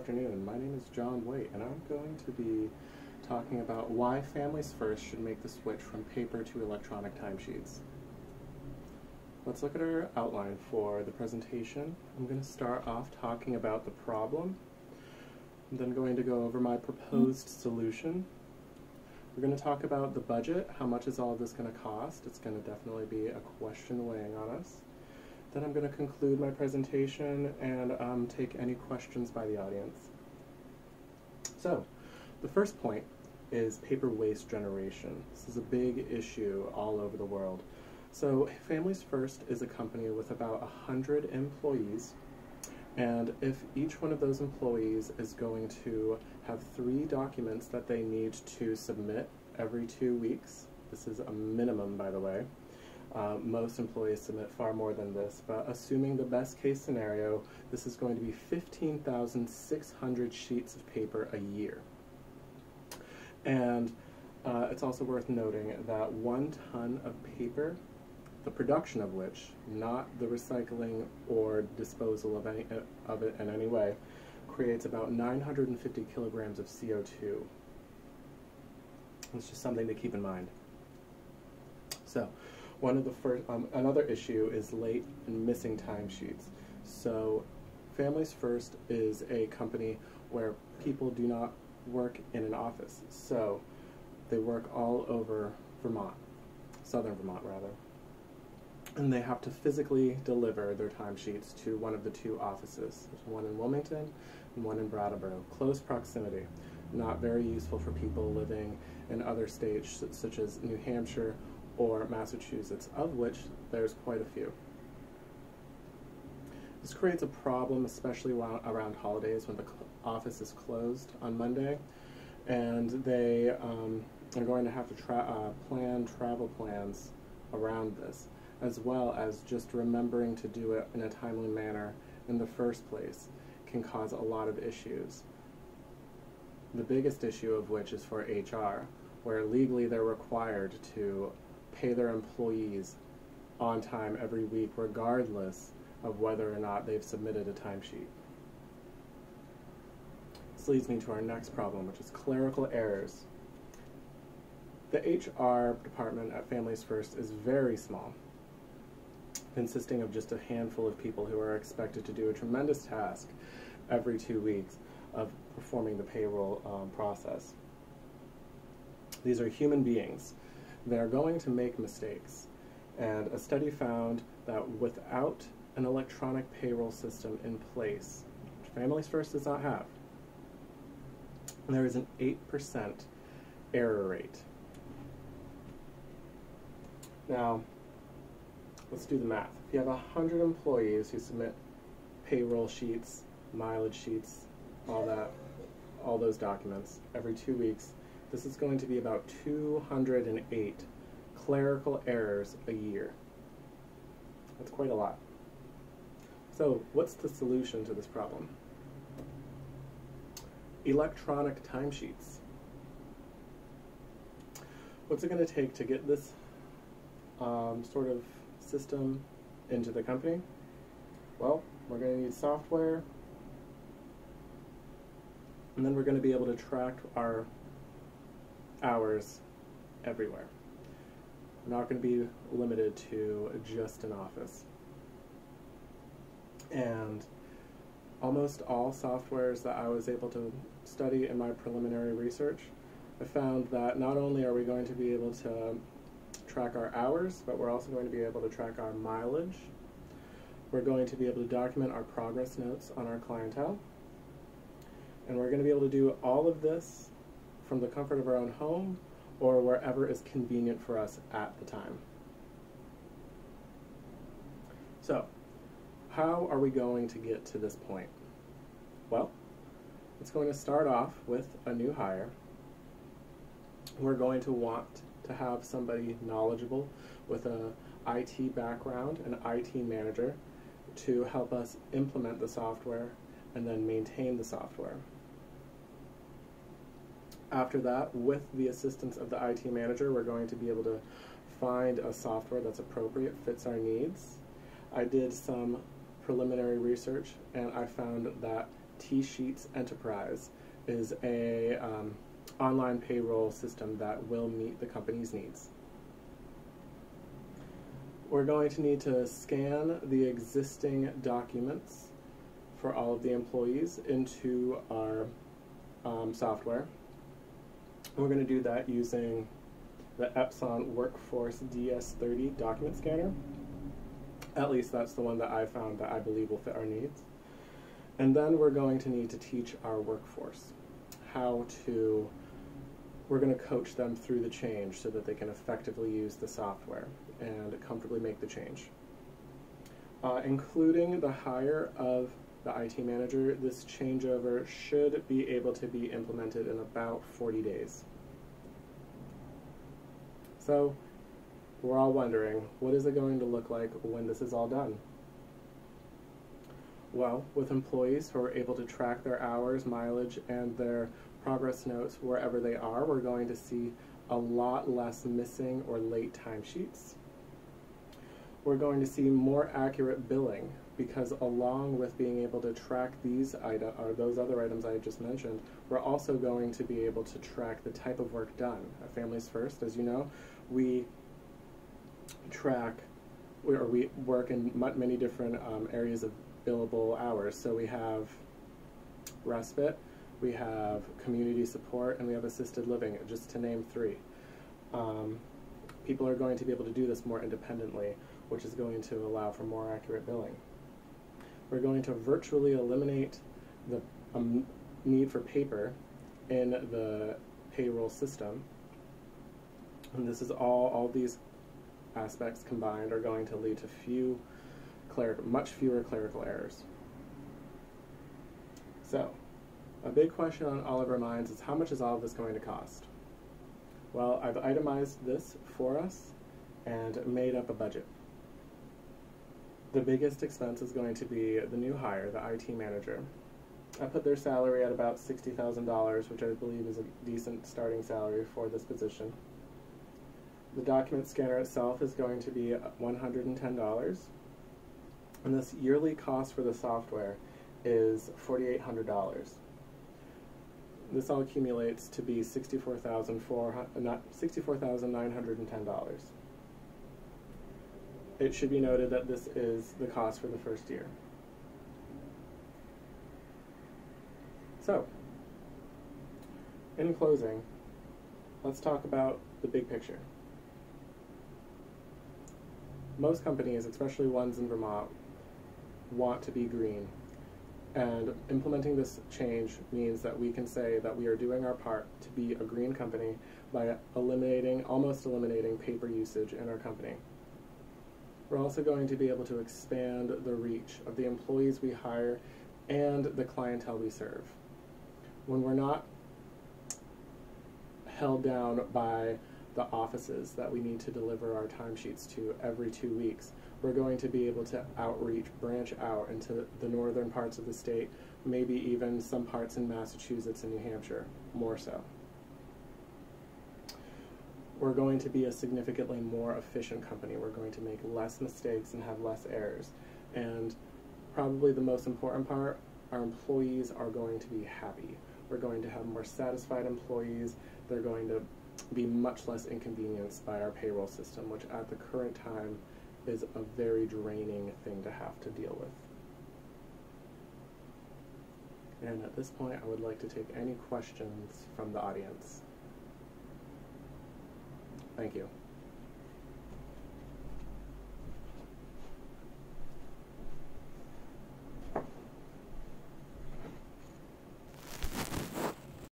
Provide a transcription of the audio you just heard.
afternoon. My name is John Waite, and I'm going to be talking about why families first should make the switch from paper to electronic timesheets. Let's look at our outline for the presentation. I'm going to start off talking about the problem. I'm then going to go over my proposed solution. We're going to talk about the budget. How much is all of this going to cost? It's going to definitely be a question weighing on us. Then I'm going to conclude my presentation and take any questions by the audience. So, the first point is paper waste generation. This is a big issue all over the world. So, Families First is a company with about 100 employees, and if each one of those employees is going to have 3 documents that they need to submit every 2 weeks, this is a minimum, by the way. Most employees submit far more than this, but assuming the best case scenario, this is going to be 15,600 sheets of paper a year. And it's also worth noting that 1 ton of paper, the production of which, not the recycling or disposal of it in any way, creates about 950 kilograms of CO2. It's just something to keep in mind. So, one of the first, another issue is late and missing timesheets. So, Families First is a company where people do not work in an office. So, they work all over Vermont, southern Vermont rather. And they have to physically deliver their timesheets to one of the 2 offices. There's one in Wilmington and one in Brattleboro. Close proximity. Not very useful for people living in other states such as New Hampshire or Massachusetts, of which there's quite a few. This creates a problem, especially around holidays when the office is closed on Monday, and they are going to have to plan travel plans around this, as well as just remembering to do it in a timely manner in the first place can cause a lot of issues. The biggest issue of which is for HR, where legally they're required to pay their employees on time every week, regardless of whether or not they've submitted a timesheet. This leads me to our next problem, which is clerical errors. The HR department at Families First is very small, consisting of just a handful of people who are expected to do a tremendous task every 2 weeks of performing the payroll process. These are human beings. They're going to make mistakes, and a study found that without an electronic payroll system in place, which Families First does not have, there is an 8% error rate. Now, let's do the math. If you have 100 employees who submit payroll sheets, mileage sheets, all those documents every 2 weeks, this is going to be about 208 clerical errors a year. That's quite a lot. So, what's the solution to this problem? Electronic timesheets. What's it going to take to get this sort of system into the company? Well, we're going to need software, and then we're going to be able to track our hours everywhere. We're not going to be limited to just an office. And almost all softwares that I was able to study in my preliminary research, I found that not only are we going to be able to track our hours, but we're also going to be able to track our mileage. We're going to be able to document our progress notes on our clientele. And we're going to be able to do all of this from the comfort of our own home or wherever is convenient for us at the time. So, how are we going to get to this point? Well, it's going to start off with a new hire. We're going to want to have somebody knowledgeable with an IT background, an IT manager, to help us implement the software and then maintain the software. After that, with the assistance of the IT manager, we're going to be able to find a software that's appropriate, fits our needs. I did some preliminary research, and I found that T-Sheets Enterprise is a online payroll system that will meet the company's needs. We're going to need to scan the existing documents for all of the employees into our software. We're going to do that using the Epson Workforce DS30 document scanner. At least that's the one that I found that I believe will fit our needs. And then we're going to need to teach our workforce we're going to coach them through the change so that they can effectively use the software and comfortably make the change. Including the hire of the IT manager, this changeover should be able to be implemented in about 40 days. So, we're all wondering, what is it going to look like when this is all done? Well, with employees who are able to track their hours, mileage, and their progress notes wherever they are, we're going to see a lot less missing or late timesheets. We're going to see more accurate billing, because along with being able to track these items, or those other items I just mentioned, we're also going to be able to track the type of work done. At Families First, as you know, we work in many different areas of billable hours. So we have respite, we have community support, and we have assisted living, just to name 3. People are going to be able to do this more independently, which is going to allow for more accurate billing. We're going to virtually eliminate the need for paper in the payroll system. And this is all these aspects combined are going to lead to much fewer clerical errors. So, a big question on all of our minds is, how much is all of this going to cost? Well, I've itemized this for us and made up a budget. The biggest expense is going to be the new hire, the IT manager. I put their salary at about $60,000, which I believe is a decent starting salary for this position. The document scanner itself is going to be $110, and this yearly cost for the software is $4,800. This all accumulates to be $64,910. It should be noted that this is the cost for the first year. So, in closing, let's talk about the big picture. Most companies, especially ones in Vermont, want to be green. And implementing this change means that we can say that we are doing our part to be a green company by almost eliminating paper usage in our company. We're also going to be able to expand the reach of the employees we hire and the clientele we serve. When we're not held down by the offices that we need to deliver our timesheets to every 2 weeks, we're going to be able to branch out into the northern parts of the state, maybe even some parts in Massachusetts and New Hampshire, more so. We're going to be a significantly more efficient company. We're going to make less mistakes and have less errors. And probably the most important part, our employees are going to be happy. We're going to have more satisfied employees. They're going to be much less inconvenienced by our payroll system, which at the current time is a very draining thing to have to deal with. And at this point, I would like to take any questions from the audience. Thank you.